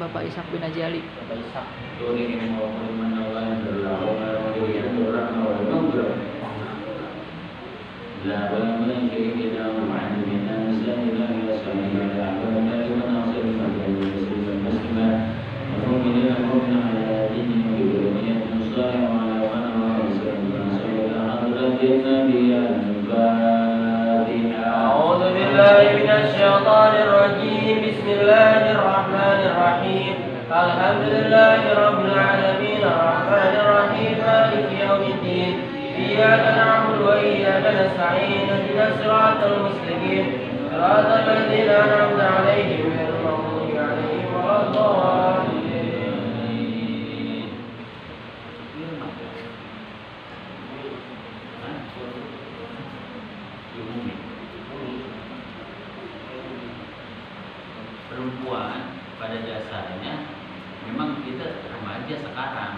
Bapak Ishak bin Ajali. Bapak Ishak. Alhamdulillahi rabbil alamin arrahmanir rahim maliki yaumiddin iyyaka na'budu wa iyyaka nasta'in ihdinas siratal mustaqim siratal ladzina an'amta 'alaihim ghairil maghdubi 'alaihim waladdallin. Perempuan pada dasarnya memang kita remaja sekarang,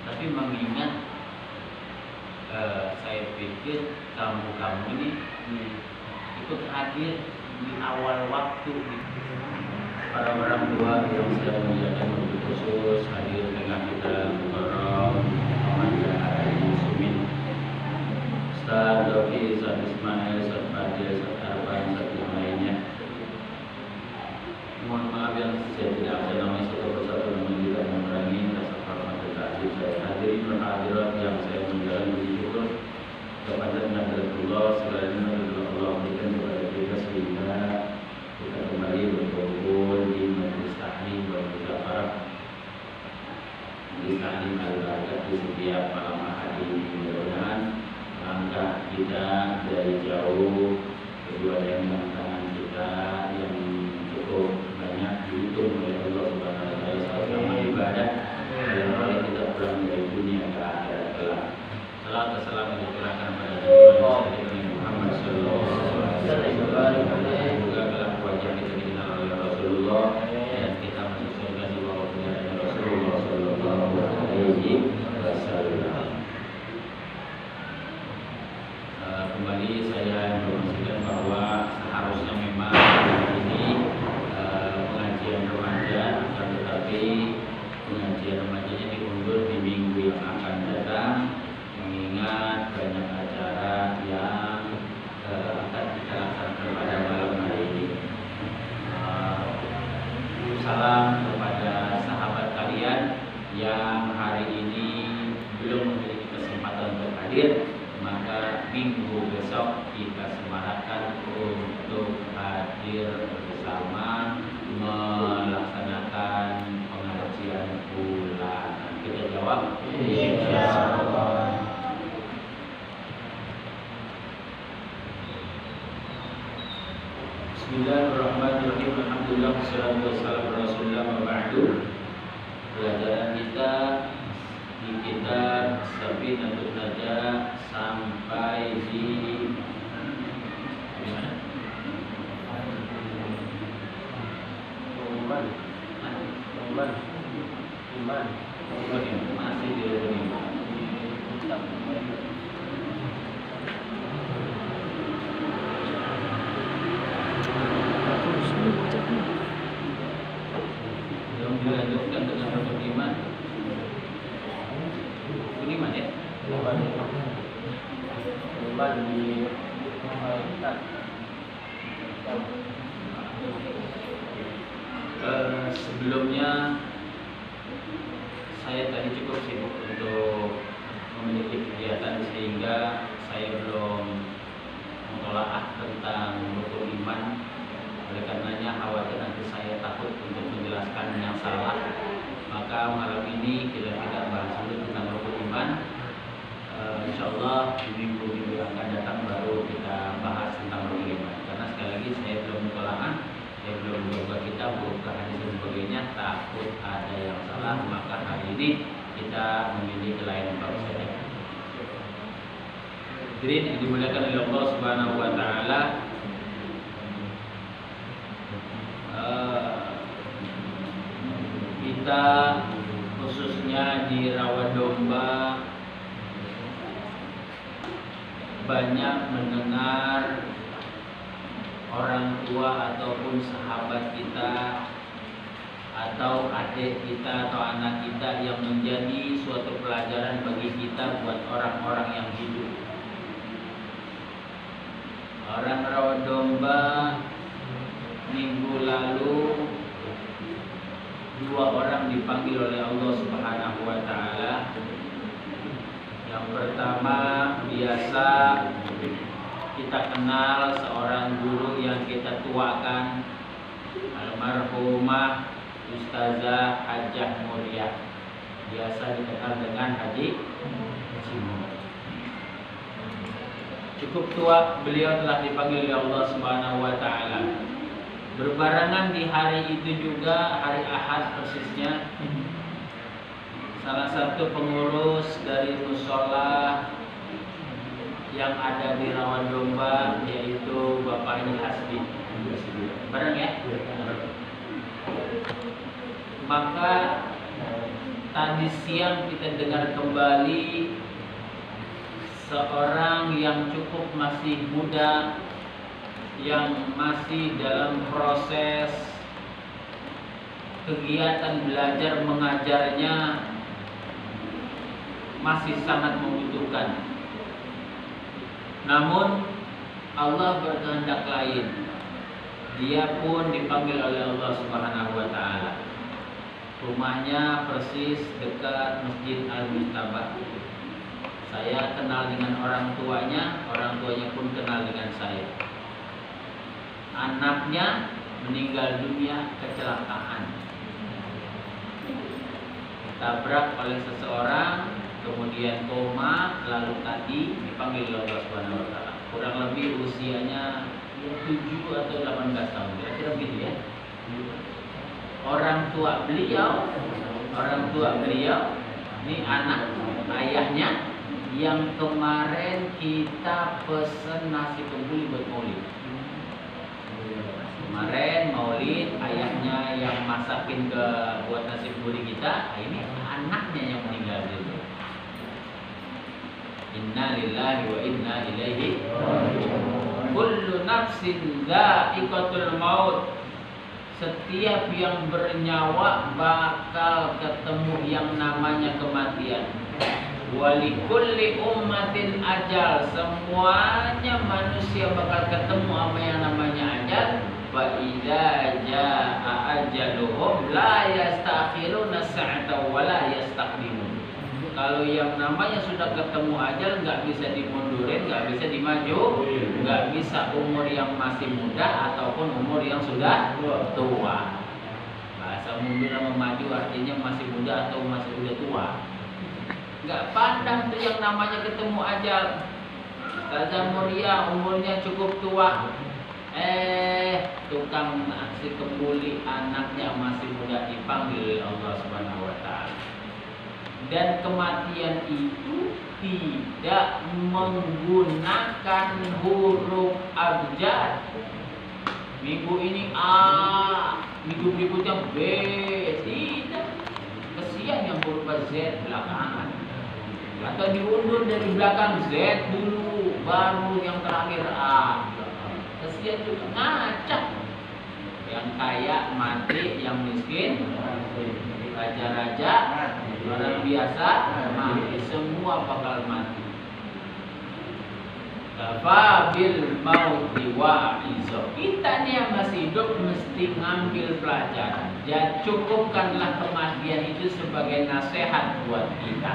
tapi mengingat saya pikir kamu ini ikut hadir di awal waktu para orang tua yang sedang menjalankan hidup khusus hadir dengan kita Mukarram remaja Muslimin Ustaz Doki, Ustaz Ismail, Ustaz Fadil, Ustaz Arfan, Ustaz yang lainnya. Mohon maaf yang saya tidak bisa namanya satu persatu, namun juga mengurangi rasa hormat dan takzim saya. Hadirin dan hadirat yang saya menjalani puji syukur kepada Nahdlatul segala nikmat Allah berikan kepada kita sehingga kita kembali berkumpul di majelis taklim dan musyawarah, majelis taklim al-barakat di setiap malam ahad ini. Mudah-mudahan langkah kita dari jauh kedua yang tangan kita yang cukup banyak dihitung oleh Allah Subhanahu wa taala selama ibadah dan oleh kita pulang dari dunia ke akhirat kelak. Salam dan salam dicurahkan pada Nabi Muhammad sallallahu alaihi wasallam. Semoga kelak wajah kita dikenal oleh Rasulullah dan kita masuk surga di bawah naungan Rasulullah sallallahu alaihi wasallam. Kembali saya informasikan bahwa seharusnya memang ini pengajian remaja, akan tetapi pengajian remajanya diundur di minggu yang akan datang mengingat banyak acara yang akan kita laksanakan pada malam hari ini. Salam kepada sahabat kalian yang hari ini belum memiliki kesempatan untuk hadir, maka minggu besok kita semarakan untuk hadir bersama melaksanakan pengajian bulanan. Kita jawab insyaallah. Bismillahirrahmanirrahim. Alhamdulillah wassalatu wassalamu ala Rasulillah wa ba'd. Pelajaran kita di kitab Safinatul Najah sampai di mana? Iman. Masih di rukun iman. Belum dilanjutkan dengan rukun iman. Rukun iman ya? Iman di kitab. Sebelumnya saya tadi cukup sibuk untuk memiliki kegiatan sehingga saya belum menelaah tentang rukun iman. Oleh karenanya khawatir nanti saya takut untuk menjelaskan yang salah. Maka malam ini kita tidak bahas dulu tentang rukun iman. Insyaallah di minggu-minggu yang akan datang baru kita bahas tentang rukun iman. Karena sekali lagi saya belum menelaah, saya belum membaca kitab, buka hadis dan sebagainya, takut ada yang salah. Maka hari ini kita memilih ke lain bab saja. Hadirin yang dimuliakan oleh Allah Subhanahu wa taala, kita khususnya di Rawadomba banyak mendengar orang tua ataupun sahabat kita atau adik kita atau anak kita yang menjadi suatu pelajaran bagi kita buat orang-orang yang hidup. Orang Rawadomba minggu lalu 2 orang dipanggil oleh Allah Subhanahu wa taala. Yang pertama biasa kita kenal seorang guru yang kita tuakan, almarhumah Ustazah Hajah Muria, biasa dikenal dengan Haji Cimur. Cukup tua beliau telah dipanggil oleh Allah Subhanahu wa taala. Berbarengan di hari itu juga, hari Ahad persisnya, salah satu pengurus dari musola yang ada di Rawadomba yaitu Bapak Haji Hasbi. Bareng ya? Maka tadi siang kita dengar kembali seorang yang cukup masih muda, yang masih dalam proses kegiatan belajar mengajarnya masih sangat membutuhkan. Namun Allah berkehendak lain. Dia pun dipanggil oleh Allah Subhanahu wa taala. Rumahnya persis dekat Masjid Al-Mustabah. Saya kenal dengan orang tuanya pun kenal dengan saya. Anaknya meninggal dunia kecelakaan, ditabrak oleh seseorang, kemudian koma, lalu tadi dipanggil oleh Allah Subhanahu wa taala. Kurang lebih usianya 7 atau 18 tahun, kira-kira begitu ya. Orang tua beliau ini anak ayahnya yang kemarin kita pesen nasi kebuli buat maulid. Kemarin maulid ayahnya yang masakin buat nasi kebuli kita, ini anaknya yang meninggal dunia. Inna lillahi wa inna ilaihi raji'un. Kullu nafsin dha'iqatul maut. Setiap yang bernyawa bakal ketemu yang namanya kematian. Walikulli ummatin ajal. Semuanya manusia bakal ketemu sama yang namanya ajal. Fa idza jaa ajaluhum la yastakhiruna sa'atan wa la yastaqdimun. Kalau yang namanya sudah ketemu ajal, nggak bisa dimundurin, nggak bisa dimaju, nggak bisa umur yang masih muda ataupun umur yang sudah tua. Bahasa mundur sama maju artinya masih muda atau masih udah tua. Nggak pandang tuh yang namanya ketemu ajal. Ustazah Muria umurnya cukup tua, tukang nasi kebuli anaknya masih muda dipanggil dan kematian itu tidak menggunakan huruf abjad. Minggu ini A, minggu berikutnya B, tidak. Kesian yang huruf Z belakangan. Atau diundur dari belakang Z dulu, baru yang terakhir A. Kesian juga, ngacak. Yang kaya mati, yang miskin raja-raja, orang biasa mati, semua bakal mati. Kafabil mauti wa'izo. Kita nih yang masih hidup mesti ngambil pelajaran. Dan cukupkanlah kematian itu sebagai nasihat buat kita.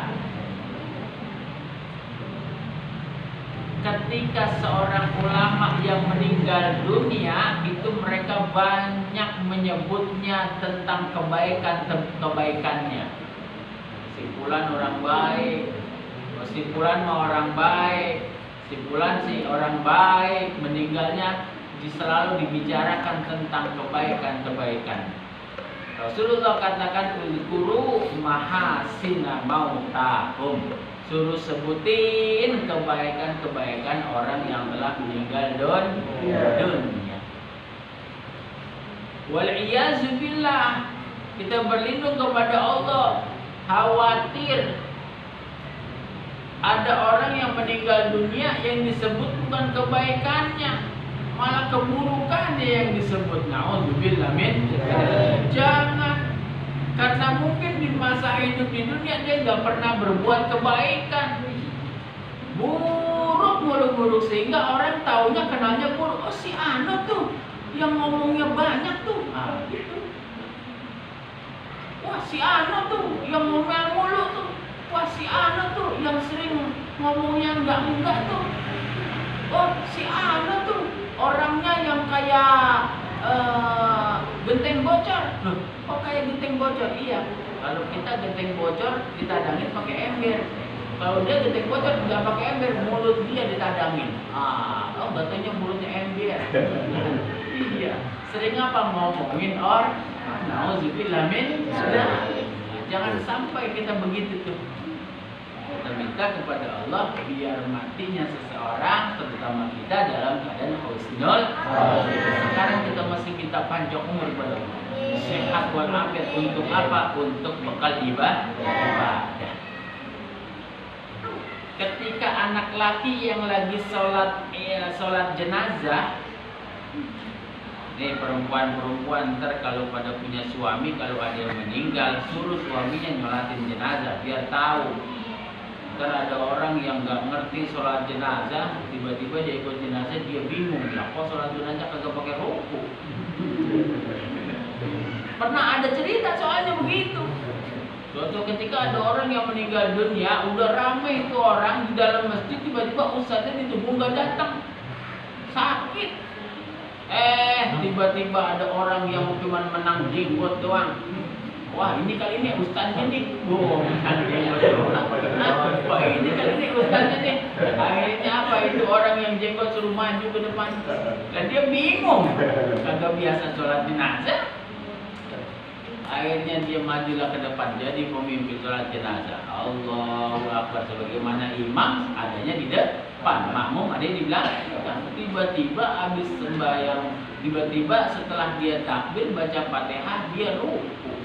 Ketika seorang ulama yang meninggal dunia, itu mereka banyak menyebutnya tentang kebaikannya. Simpulan orang baik, simpulan orang baik, simpulan si orang baik, meninggalnya selalu dibicarakan tentang kebaikan-kebaikan. Rasulullah katakan ulkuru mahasina mautahum. Suruh sebutin kebaikan-kebaikan orang yang telah meninggal dunia. Wal-iyazu billah. Kita berlindung kepada Allah. Khawatir ada orang yang meninggal dunia yang disebut bukan kebaikannya, malah keburukannya yang disebut. Na'udzubillah min. Jangan. Karena mungkin di masa hidup di dunia dia nggak pernah berbuat kebaikan, buruk sehingga orang taunya kenalnya buruk. Oh si Ano tuh yang ngomongnya banyak tuh, gitu. Wah si Ano tuh yang ngomel mulu tuh. Wah si Ano tuh yang sering ngomongnya enggak tuh. Oh si Ano tuh orangnya yang kayak genteng bocor. Loh, kok kayak genteng bocor? Iya, kalau kita genteng bocor ditadangin pakai ember. Kalau dia genteng bocor nggak pakai ember, mulut dia ditadangin. Katanya mulutnya ember. Iya, sering apa ngomongin orang. Nauzubillah min. Jangan sampai kita begitu tuh. Kita minta kepada Allah biar matinya seseorang, terutama kita, dalam keadaan husnul. Sekarang kita masih minta panjang umur kepada Allah, sehat walafiat. Untuk apa? Untuk bekal ibadah. Ketika anak laki yang lagi sholat jenazah, nih perempuan ntar kalau pada punya suami, kalau ada yang meninggal, suruh suaminya nyolatin jenazah biar tahu. Ntar ada orang yang nggak ngerti sholat jenazah, tiba-tiba dia ikut jenazah, dia bingung lah, kok sholat jenazah kagak pakai ruku. Pernah ada cerita soalnya begitu. Suatu ketika ada orang yang meninggal dunia, udah ramai itu orang di dalam masjid, tiba-tiba ustadznya di tubuh nggak datang, sakit. Tiba-tiba ada orang yang cuma menang jenggot doang. Wah ini kali ini ustadznya nih. Wah ini kali ini ustadznya nih. Akhirnya apa, itu orang yang jenggot suruh maju ke depan. Dan dia bingung, kagak biasa sholat jenazah. Akhirnya dia majulah ke depan, jadi pemimpin sholat jenazah. Allahu Akbar, sebagaimana imam adanya di depan, makmum ada di belakang. Tiba-tiba habis sembahyang, tiba-tiba setelah dia takbir baca Fatihah, dia ruku.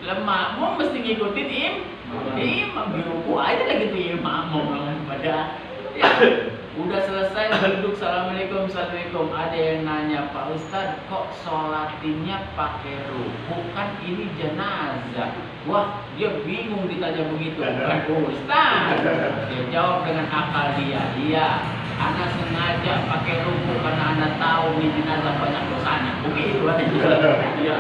Makmum mesti ngikutin imam, diruku aja lagi tuh makmum pada. Ya, udah selesai duduk, assalamualaikum. Ada yang nanya, Pak Ustadz, kok sholatinnya pakai ruku? Kan ini jenazah. Wah, dia bingung ditanya begitu. Bukan Ustadz. Dia jawab dengan akal dia. Iya, anak sengaja pakai ruku karena anak tahu ini jenazah banyak dosanya. Begitu aja. Iya.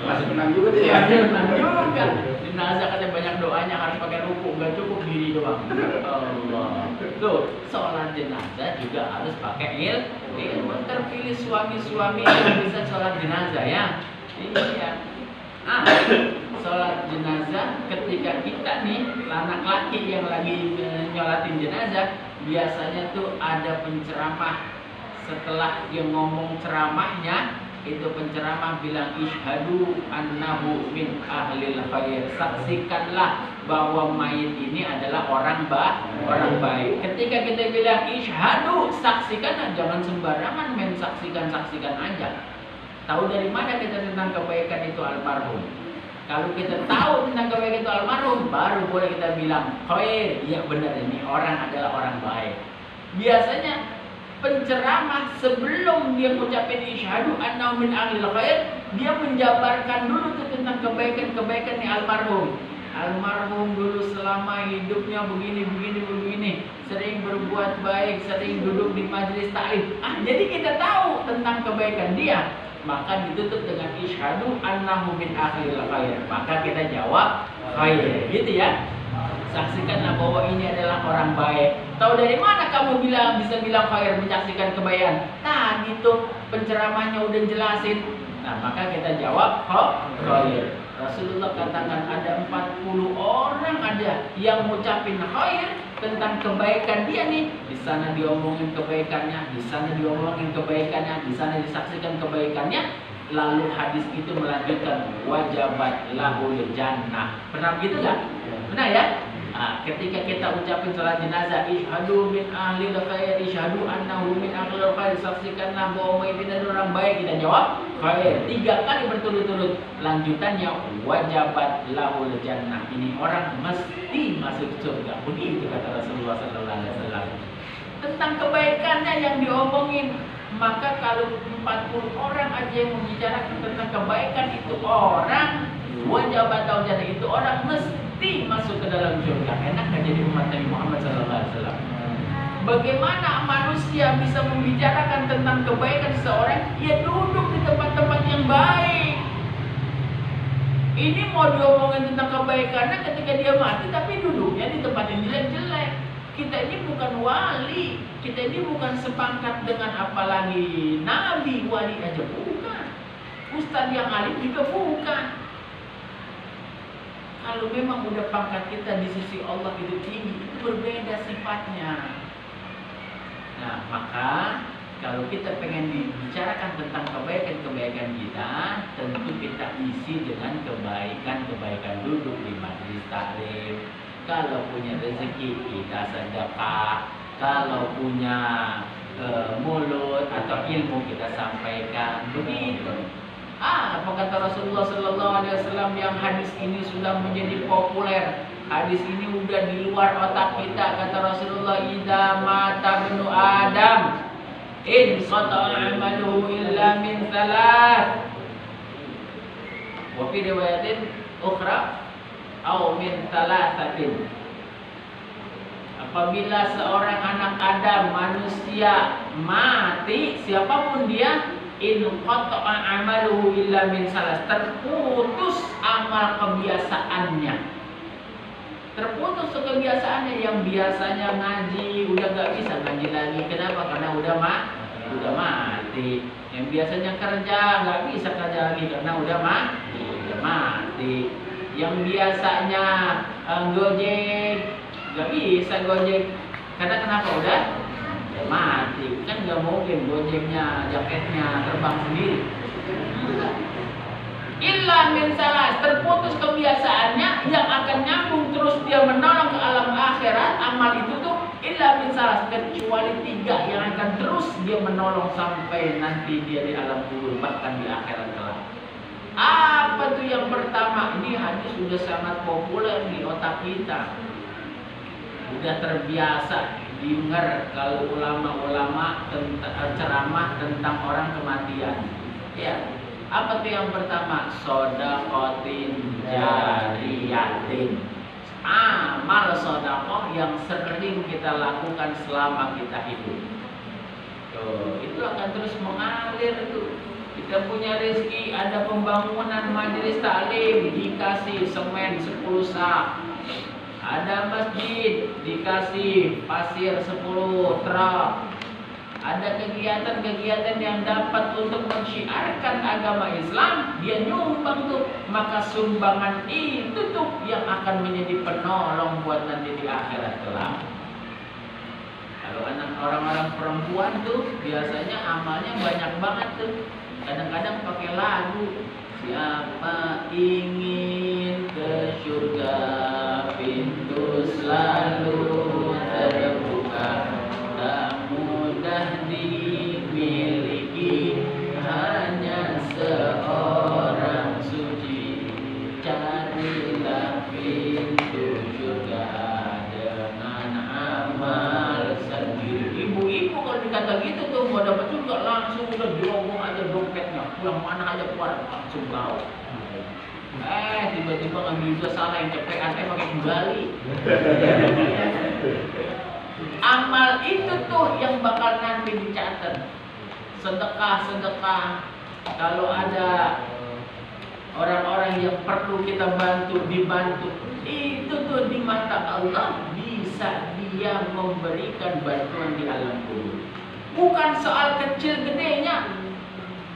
Masih menang juga dia. Iya, menang juga. Jenazah katanya banyak doanya, harus pakai ruku, nggak cukup diri doang. Allah. Tuh, sholat jenazah juga harus pakai ilmu. Terpilih suami-suami yang bisa sholat jenazah ya. Iya. Sholat jenazah ketika kita nih, anak laki yang lagi nyolatin jenazah, biasanya tuh ada penceramah. Setelah dia ngomong ceramahnya, itu penceramah bilang isyhadu annahu min ahlil khair, saksikanlah bahwa mayit ini adalah orang baik. Ketika kita bilang isyhadu, saksikan, jangan sembarangan main saksikan aja. Tahu dari mana kita tentang kebaikan itu almarhum? Kalau kita tahu tentang kebaikan itu almarhum, baru boleh kita bilang khair, ya benar ini orang adalah orang baik. Biasanya penceramah sebelum dia mengucapkan isyhadu annahu min ahlil khair, dia menjabarkan dulu tuh tentang kebaikan-kebaikan nih almarhum. Almarhum dulu selama hidupnya begini, sering berbuat baik, sering duduk di majelis taklim. Jadi kita tahu tentang kebaikan dia, maka ditutup dengan isyhadu annahu min ahlil khair. Maka kita jawab khair, gitu ya. Saksikanlah bahwa ini adalah orang baik. Tahu dari mana kamu bisa bilang khair, menyaksikan kebaikan? Tadi tuh penceramahnya udah jelasin. Nah, maka kita jawab khair. Rasulullah katakan ada 40 orang ada yang ngucapin khair tentang kebaikan dia nih. Di sana diomongin kebaikannya, di sana diomongin kebaikannya, di sana disaksikan kebaikannya. Lalu hadis itu melanjutkan wajabat lahul jannah. Pernah begitu nggak? Benar ya? Ketika kita ucapin salat jenazah, isyhadu min ahlil khair, isyhadu annahu min ahlil khair, saksikanlah bahwa ini adalah orang baik, kita jawab khair 3 kali berturut-turut. Lanjutannya wajabat lahul jannah, ini orang mesti masuk surga. Begitu kata Rasulullah SAW. Tentang kebaikannya yang diomongin. Maka kalau 40 orang aja yang membicarakan tentang kebaikan itu orang, wajabat lahul jannah, itu orang mesti masuk ke dalam surga. Enak gak jadi umat Nabi Muhammad SAW? Bagaimana manusia bisa membicarakan tentang kebaikan seseorang? Ya duduk di tempat-tempat yang baik. Ini mau diomongin tentang kebaikannya ketika dia mati, tapi duduknya di tempat yang jelek-jelek. Kita ini bukan wali, kita ini bukan sepangkat dengan apalagi nabi, wali aja bukan. Ustadz yang alim juga bukan. Kalau memang udah pangkat kita di sisi Allah itu tinggi, itu berbeda sifatnya. Nah, maka kalau kita pengen dibicarakan tentang kebaikan-kebaikan kita, tentu kita isi dengan kebaikan-kebaikan duduk di majelis taklim. Kalau punya rezeki kita sedekah, kalau punya mulut atau ilmu kita sampaikan, begitu. Apa kata Rasulullah Sallallahu Alaihi Wasallam yang hadis ini sudah menjadi populer? Hadis ini udah di luar otak kita. Kata Rasulullah, idza mata ibnu Adam in qata'a amaluhu illa min thalath. Wa fi riwayatin ukhra aw min thalathatin. Apabila seorang anak Adam, manusia, mati, siapapun dia, in qata'a amaluhu illa min salas, terputus amal kebiasaannya. Terputus kebiasaannya, yang biasanya ngaji udah gak bisa ngaji lagi. Kenapa? Karena udah mati. Yang biasanya kerja gak bisa kerja lagi karena udah mati. Yang biasanya gojek gak bisa gojek karena kenapa? Udah mati. Kan gak mungkin gojeknya, jaketnya terbang sendiri. Illa min salas, terputus kebiasaannya, yang akan nyambung terus dia menolong ke alam akhirat. Amal itu tuh illa min salas, kecuali 3 yang akan terus dia menolong sampai nanti dia di alam kubur, bahkan di akhirat kelak. Apa tuh yang pertama? Ini hadis sudah sangat populer di otak kita, udah terbiasa dengar kalau ulama-ulama ceramah tentang orang kematian. Ya, apa tuh yang pertama? Shadaqatin jariyatin, amal sedekah yang sering kita lakukan selama kita hidup. Itu akan terus mengalir tuh. Kita punya rezeki, ada pembangunan majelis taklim, dikasih semen 10 sak. Ada masjid, dikasih pasir 10 truk. Ada kegiatan-kegiatan yang dapat untuk mensyiarkan agama Islam, dia nyumbang tuh. Maka sumbangan itu tuh yang akan menjadi penolong buat nanti di akhirat kelak. Kalau anak orang-orang perempuan tuh biasanya amalnya banyak banget tuh. kadang-kadang pakai lagu. Siapa ingin ke surga, pintu selalu terbuka, tak mudah dimiliki, hanya seorang suci. Carilah pintu surga dengan amal sendiri. Ibu-ibu kalau dikata gitu tuh mau dapat surga langsung udah dirobong aja dompetnya, pulang mana aja keluar langsung tahu. Tiba-tiba ngambil juga salah yang cepetan pakai kembali. Amal itu tuh yang bakal nanti dicatat. Sedekah. Kalau ada orang-orang yang perlu kita bantu, dibantu, itu tuh di mata Allah bisa dia memberikan bantuan di alam kubur. Bukan soal kecil gedenya,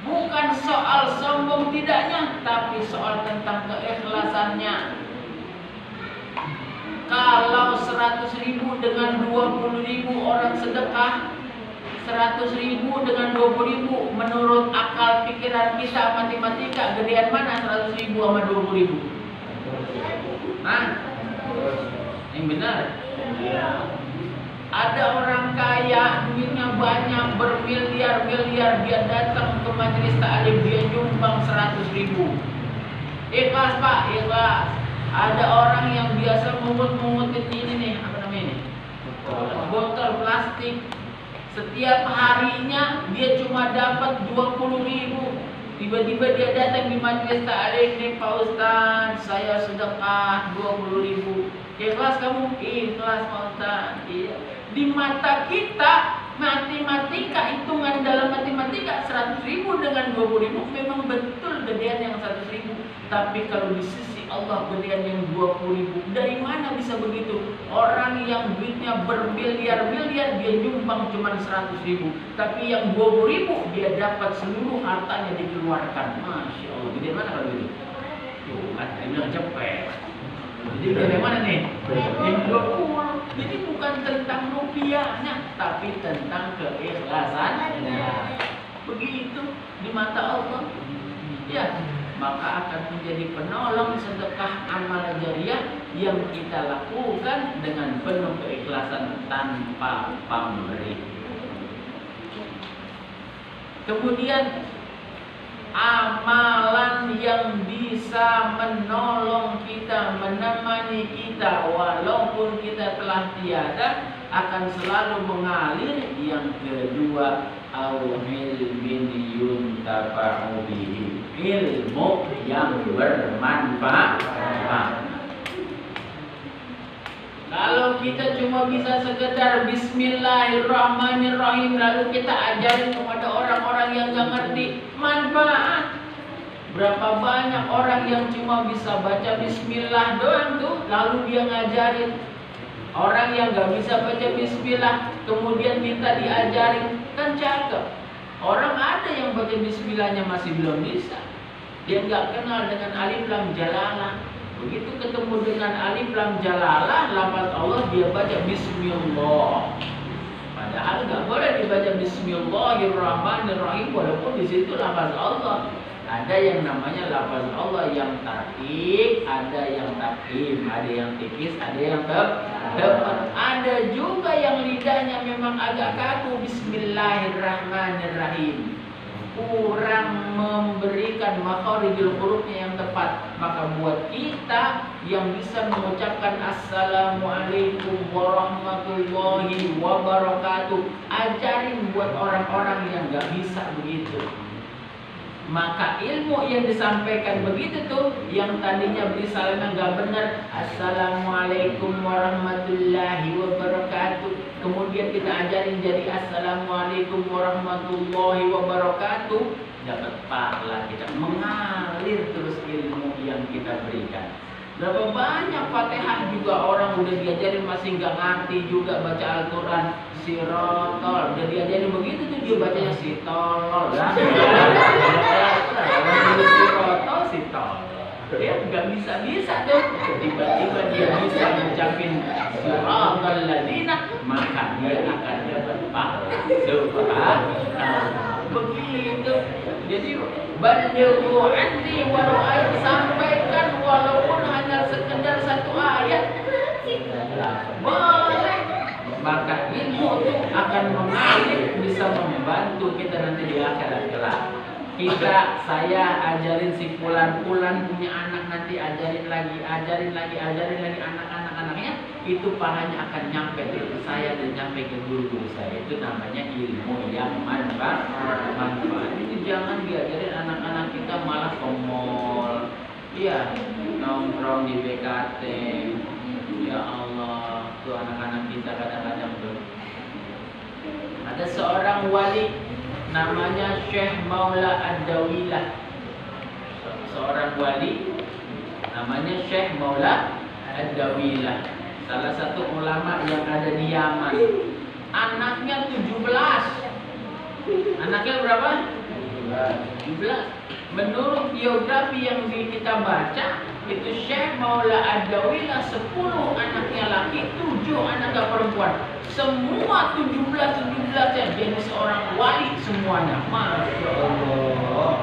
bukan soal sombong tidaknya, tapi soal tentang keikhlasannya. Kalau 100.000 dengan 20.000 orang sedekah, 100.000 dengan 20.000, menurut akal pikiran kita matematika, gedean mana 100.000 sama 20.000? Hah? Yang benar? Ada orang kaya, duitnya banyak, bermiliar-miliar, dia datang ke majelis ta'lim, dia nyumbang 100.000. Ikhlas Pak, ikhlas. Ada orang yang biasa mungut-mungutin ini nih, apa namanya ini? Botol plastik. Setiap harinya dia cuma dapat 20.000. Tiba-tiba dia datang di majelis ta'lim, nih Pak Ustaz, saya sedekah 20.000. Ikhlas kamu? Ikhlas Pak Ustaz. Iya. Di mata kita matematika, hitungan dalam matematika 100.000 dengan 20.000 memang betul gedean yang 100.000. Tapi kalau di sisi Allah gedean yang 20.000, dari mana bisa begitu? Orang yang duitnya bermiliar-miliar dia nyumbang cuma 100.000, tapi yang 20.000 dia dapat seluruh hartanya dikeluarkan. Masya Allah, gedean mana kalau gitu? Tuh, kan dia bilang cepet. Jadi dari mana nih? Yang 20. Jadi bukan tentang rupiahnya, tapi tentang keikhlasannya. Begitu di mata Allah. Ya, maka akan menjadi penolong sedekah amal jariah yang kita lakukan dengan penuh keikhlasan tanpa pamrih. Kemudian amalan yang bisa menolong kita, menemani kita walaupun kita telah tiada, akan selalu mengalir. Yang kedua, ilmin yuntafa'u bihi, ilmu yang bermanfaat. Kalau kita cuma bisa sekedar bismillahirrahmanirrahim lalu kita ajarin kepada orang-orang yang gak ngerti, manfaat. Berapa banyak orang yang cuma bisa baca bismillah doang tuh, lalu dia ngajarin orang yang gak bisa baca bismillah, kemudian minta diajarin, kan cakep. Orang ada yang baca bismillahnya masih belum bisa, dia gak kenal dengan alif lam jalalah. Begitu ketemu dengan alif lam jalalah, lafaz Allah, dia baca bismillah. Padahal nggak boleh dibaca bismillahirrahmanirrahim walaupun di situ lafaz Allah. Ada yang namanya lafaz Allah yang tarkib, ada yang takim, ada yang tipis, ada yang tepat. Ada juga yang lidahnya memang agak kaku, bismillahirrahmanirrahim, kurang memberikan makharijul hurufnya yang tepat. Maka buat kita yang bisa mengucapkan assalamualaikum warahmatullahi wabarakatuh, ajarin buat orang-orang yang gak bisa begitu. Maka ilmu yang disampaikan begitu tuh, yang tadinya berisalamnya gak benar, assalamualaikum warahmatullahi wabarakatuh, kemudian kita ajarin jadi assalamualaikum warahmatullahi wabarakatuh, dapat pahala, kita mengalir terus ilmu yang kita berikan. Berapa banyak Fatihah juga orang udah diajarin masih nggak ngerti juga baca Al-Quran. Sirotol udah diajarin begitu tuh dia bacanya sitolol lah. Sirotol sitolol. Dia nggak bisa tuh. Tiba-tiba dia bisa ngucapin sirotol ladina, maka dia akan dapat pahala. Begitu. Jadi balighu anni walau ayat, sampaikan walaupun hanya sekedar satu ayat. Boleh. Maka ilmu itu akan mengalir, bisa membantu kita nanti di akhirat kelak. Saya ajarin si pulan punya anak, nanti ajarin lagi anak-anaknya, itu pahalanya akan nyampe ke saya dan nyampe ke guru-guru saya. Itu namanya ilmu yang manfaat. Itu jangan diajarin anak-anak kita malah ke mall, ya nongkrong di BKT. Ya Allah, tuh anak-anak kita kadang-kadang tuh. Ada seorang wali namanya Syekh Maula Ad-Dawilah. Seorang wali namanya Syekh Maula Ad-Dawilah, salah satu ulama yang ada di Yaman. Anaknya 17. Anaknya berapa? 17. Menurut biografi yang kita baca, itu Syekh Maula Ad-Dawilah 10 anaknya laki, 7 anaknya perempuan. Semua 17-17-nya jadi seorang wali semuanya. Masya Allah.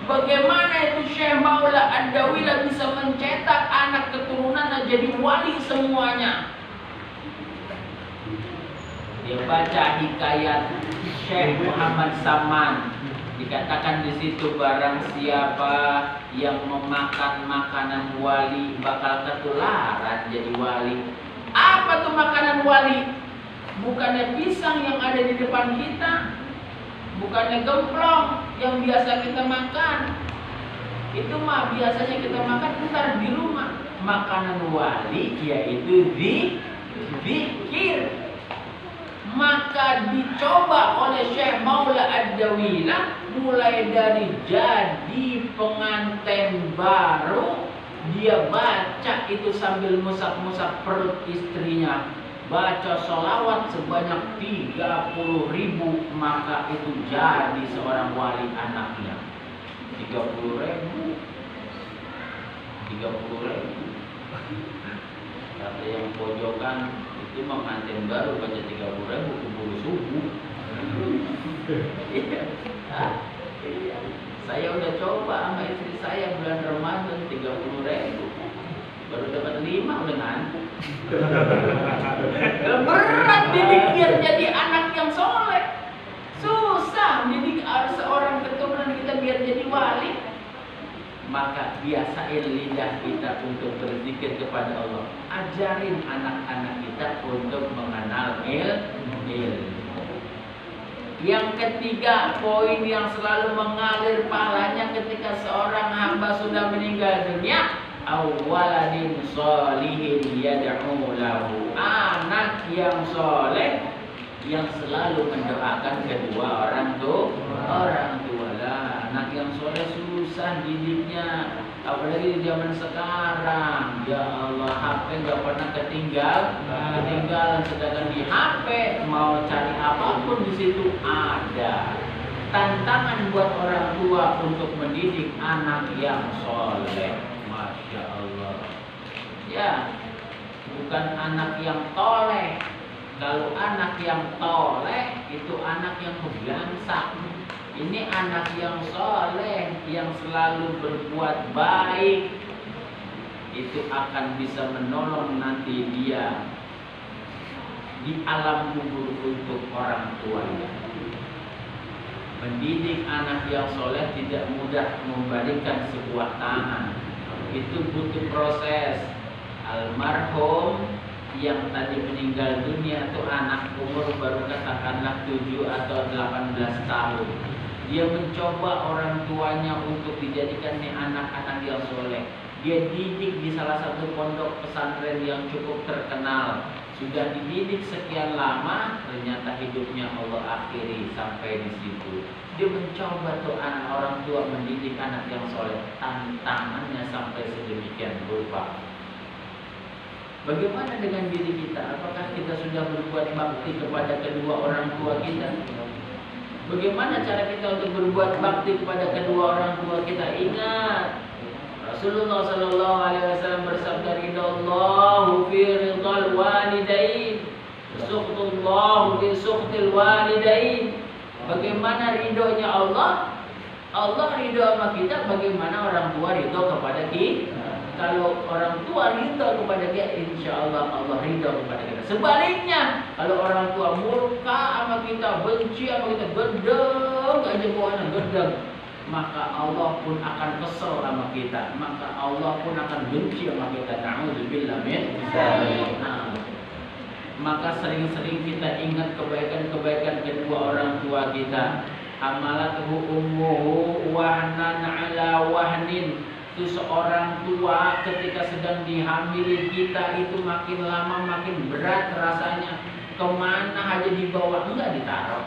Bagaimana itu Syekh Maula Ad-Dawilah bisa mencetak anak keturunannya jadi wali semuanya? Dia baca hikayat Syekh Muhammad Saman. Dikatakan di situ, barang siapa yang memakan makanan wali bakal ketularan jadi wali. Apa tuh makanan wali? Bukannya pisang yang ada di depan kita, bukannya gemplong yang biasa kita makan. Itu mah biasanya kita makan bentar di rumah. Makanan wali yaitu zikir. Maka dicoba oleh Syekh Maula Ad-Dawilah, mulai dari jadi pengantin baru, dia baca itu sambil musab-musab perut istrinya, baca sholawat sebanyak 30.000, maka itu jadi seorang wali anaknya. 30.000. Kata yang pojokan itu pengantin baru baca 30.000 keburu subuh. Saya udah coba sama istri saya bulan Ramadan 30.000, baru dapat 5 udah ngantuk. Berat didik biar jadi anak yang soleh. Susah didik seorang keturunan kita biar jadi wali. Maka biasain lidah kita untuk berzikir kepada Allah. Ajarin anak-anak kita untuk mengenal ilmu. Yang ketiga, poin yang selalu mengalir pahalanya ketika seorang hamba sudah meninggal dunia, awaladin sholihin yad'u lahu. Anak yang soleh yang selalu mendoakan kedua orang tua lah. Anak yang soleh susah didiknya, apalagi di zaman sekarang. Ya Allah, HP nggak pernah ketinggalan. Sedangkan di HP mau cari apapun di situ ada. Tantangan buat orang tua untuk mendidik anak yang soleh. Masya Allah. Ya, bukan anak yang toleh. Kalau anak yang toleh itu anak yang kebangsak. Ini anak yang soleh, yang selalu berbuat baik, itu akan bisa menolong nanti dia di alam kubur untuk orang tuanya. Mendidik anak yang soleh tidak mudah membalikan sebuah tangan. Itu butuh proses. Almarhum yang tadi meninggal dunia itu anak umur baru katakanlah 7 atau 18 tahun. Dia mencoba orang tuanya untuk dijadikan anak-anak yang soleh. Dia didik di salah satu pondok pesantren yang cukup terkenal. Sudah dididik sekian lama, ternyata hidupnya Allah akhiri sampai di situ. Dia mencoba tuh anak orang tua mendidik anak yang soleh. Tantangannya sampai sedemikian rupa. Bagaimana dengan diri kita? Apakah kita sudah berbuat bakti kepada kedua orang tua kita? Bagaimana cara kita untuk berbuat bakti kepada kedua orang tua kita? Ingat, Rasulullah Sallallahu Alaihi Wasallam bersabda, "Ridallahu fi ridal walidain, suqtullahu fi suqtil walidain." Bagaimana ridhonya Allah? Allah ridho sama kita, bagaimana orang tua ridho kepada kita? Kalau orang tua ridho kepada kita, insya Allah Allah ridho kepada kita. Sebaliknya, kalau orang tua murka sama kita, benci sama kita, gedeng aja bawaannya gedeng, maka Allah pun akan kesel sama kita, maka Allah pun akan benci sama kita. Na'udzubillah min dzalik. Maka sering-sering kita ingat kebaikan-kebaikan kedua orang tua kita. Amalatuhu ummuhu wahnan ala wahnin. Itu seorang tua ketika sedang dihamili kita itu makin lama makin berat rasanya. Kemana aja dibawa, enggak ditaruh.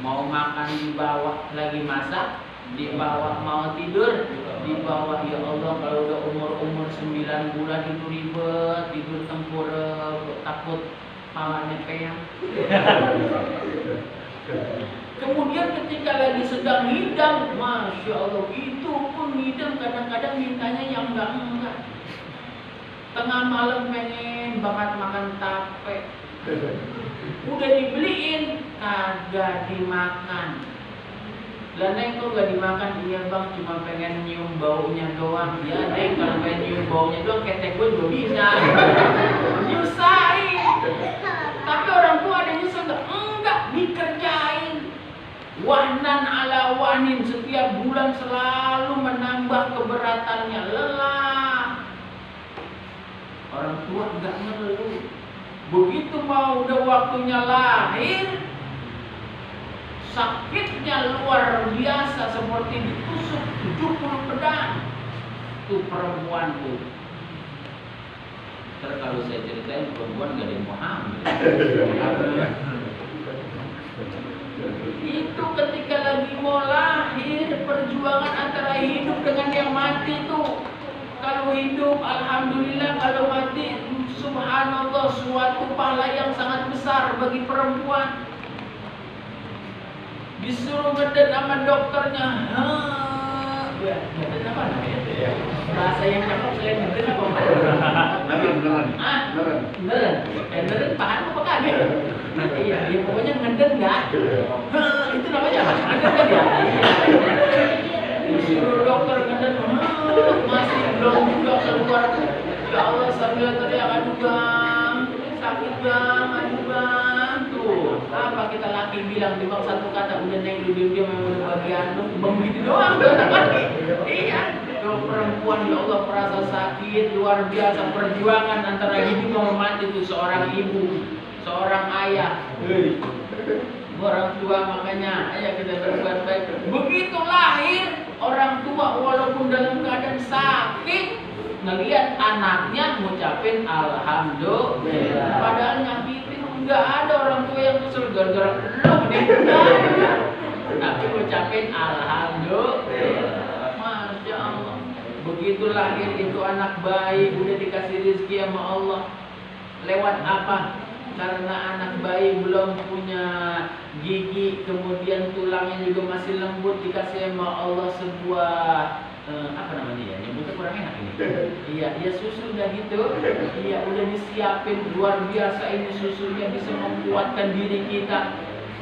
Mau makan dibawa, lagi masak dibawa, mau tidur dibawa. Ya Allah, kalau udah umur 9 bulan itu ribet, tidur tengkurap, takut palanya peyang. Kemudian ketika lagi sedang ngidam, Masya Allah, itu pun ngidam kadang-kadang mintanya yang enggak. Tengah malam pengen banget makan tape, udah dibeliin, kagak dimakan. Lah Neng kok gak dimakan? Iya bang, cuma pengen nyium baunya doang. Ya Neng, kalau pengen nyium baunya doang, ketek gue juga bisa. Nyusahin. Tapi orang tua ada nyesel gak? Enggak, dikerjain. Wahnan ala wahnin, setiap bulan selalu menambah keberatannya, lelah. Orang tua enggak ngeluh. Begitu mau udah waktunya lahir, sakitnya luar biasa seperti ditusuk 70 pedang. Tuh perempuan tuh. Ntar kalau saya ceritain perempuan gak ada yang mau hamil. Itu ketika lagi mau lahir, perjuangan antara hidup dengan yang mati tuh. Kalau hidup alhamdulillah, kalau mati subhanallah, suatu pahala yang sangat besar bagi perempuan. Disuruh ngeden sama dokternya. Ngeden apa namanya? Bahasa yang cakep selain ngeden apa? Beneran. Beneran. Beneran paham apa kagak? Iya, ya pokoknya ngeden enggak? Itu namanya apa? Ngeden kan ya? Disuruh dokter ngeden, masih belum juga keluar. Ya Allah, sambil teriak, aduh bang, sakit bang, aduh bang. Tuh, apa kita laki bilang di bang satu kata, udah Neng lu diam-diam yang udah bagian lu, begitu doang tuh laki. Iya. Kalau perempuan, ya Allah, merasa sakit luar biasa, perjuangan antara hidup sama mati itu seorang ibu, seorang ayah, orang tua. Makanya ayo kita berbuat baik. Begitu lahir, orang tua walaupun dalam keadaan sakit, ngelihat anaknya ngucapin alhamdulillah. Padahal nyakitin, nggak ada orang tua yang kesel gara-gara lu nih, tapi ngucapin alhamdulillah. Masya Allah. Begitu lahir itu anak bayi, udah dikasih rezeki sama Allah. Lewat apa? Karena anak bayi belum punya gigi, kemudian tulangnya juga masih lembut, dikasih sama Allah sebuah apa namanya ya? Nyebutnya kurang enak ini. Iya, ya susu udah gitu. Iya, udah disiapin luar biasa, ini susunya bisa menguatkan diri kita.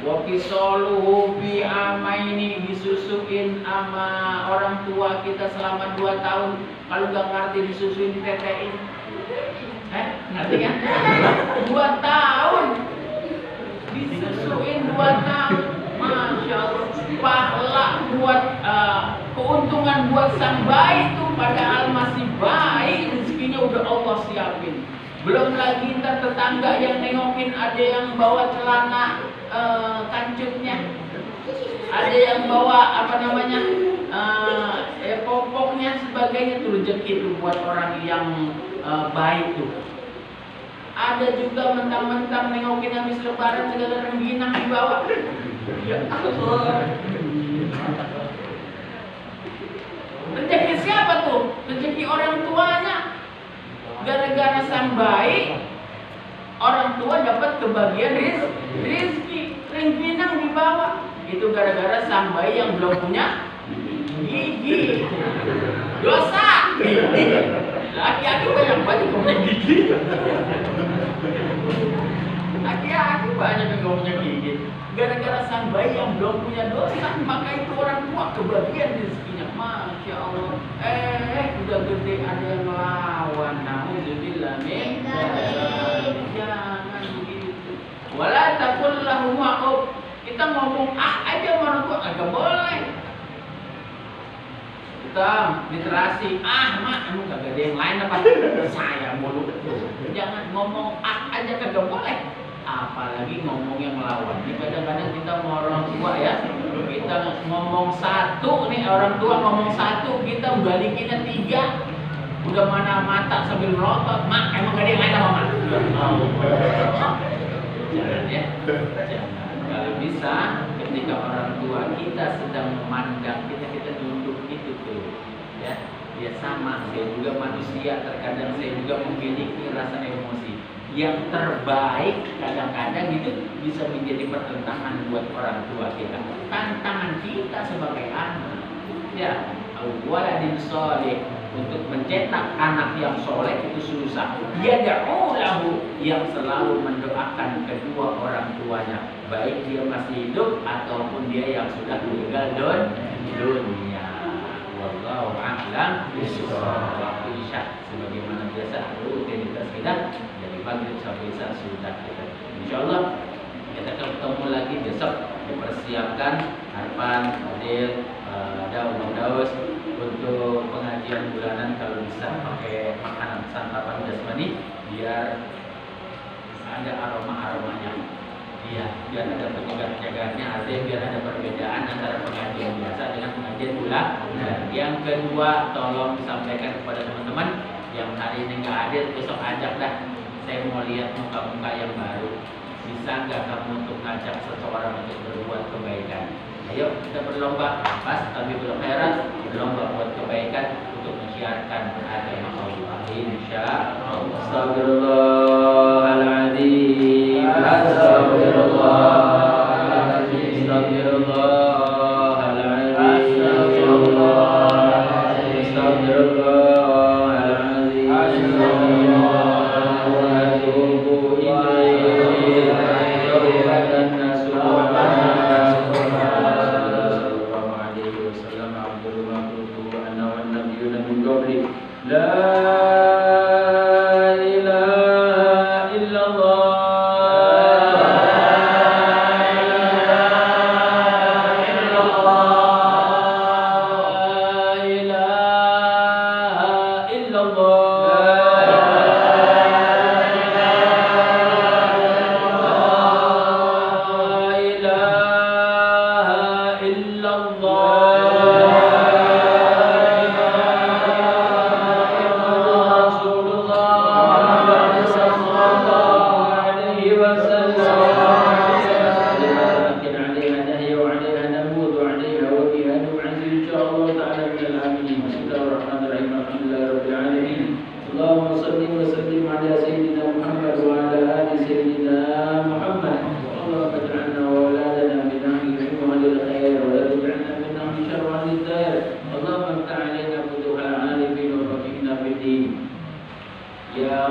Wafisaluhu fi amaini, disusuin sama orang tua kita selama 2 tahun. Kalau nggak ngerti disusuin ditetein. Ngerti kan? 2 tahun disusuin 2 tahun. Masya Allah, pahala buat keuntungan buat sang bayi itu, padahal masih bayi, rezekinya udah Allah siapin. Belum lagi ntar tetangga yang nengokin, ada yang bawa celana kancutnya, ada yang bawa apa namanya popoknya sebagainya, tuh rezeki itu buat orang yang baik tuh. Ada juga mentang-mentang nengokin habis lebaran segala rengginang dibawa. Ya Allah. Rezeki siapa tuh? Rezeki orang tuanya. Gara-gara sang bayi, orang tua dapat kebagian rizki, rengginang dibawa. Itu gara-gara sang bayi yang belum punya gigi. Dosa. Laki-laki banyak banget punya gigi. Laki-laki banyak yang ngomongnya gigit. Gara-gara sang bayi yang belum punya dosa, maka itu orang tua kebagian rezekinya. Masya Allah. Udah gede ada yang melawan. Nauzubillah min dzalik. Jangan begitu. Wala taqul lahum ma'uf. Kita ngomong aja sama orang tua agak boleh. Kita literasi, mak, emang kagak ada yang lain apa? Saya mulu. Jangan ngomong aja kagak boleh. Apalagi ngomong yang melawan. Ini kadang-kadang kita mau orang tua ya, kita ngomong satu nih, orang tua ngomong satu, kita balikinnya 3. Udah mana mata sambil melotot, mak emang gak ada yang lain apa mak? Jangan ya, jangan. Kalau bisa, ketika orang tua kita sedang memandang kita duduk itu tuh, ya, dia sama, saya juga manusia, terkadang saya juga memiliki rasa emosi. Yang terbaik kadang-kadang itu bisa menjadi pertentangan buat orang tua kita. Tantangan kita sebagai anak, ya, waladin sholih, untuk mencetak anak yang soleh itu susah. Yad'u lahu, yang selalu mendoakan kedua orang tuanya, baik dia masih hidup ataupun dia yang sudah meninggal dunia. Wallahu a'lam bishawab. Waktu isya sebagaimana biasa rutinitas kita dari maghrib sampai isya sudah kita. Insyaallah kita akan ketemu lagi besok. Dipersiapkan harapan hadir Bang Daus untuk pengajian bulanan, kalau bisa pakai makanan santapan jasmani biar ada aromanya. Iya, biar ada penjaga-penjaganya, artinya biar ada perbedaan antara pengajian biasa dengan pengajian bulanan. Yang kedua, tolong sampaikan kepada teman-teman yang hari ini nggak hadir, besok ajak dah. Saya mau lihat muka-muka yang baru. Bisa nggak kamu untuk ngajak seseorang untuk berbuat kebaikan? Ayo kita berlomba, pas tapi belum heran, berlomba buat kebaikan untuk menyiarkan agama Allah. Insyaallah. Astagfirullahaladzim. Astagfirullahaladzim. Astagfirullahaladzim. Astagfirullahaladzim. Atubu ilaih. Tawbatan nasuha. Ya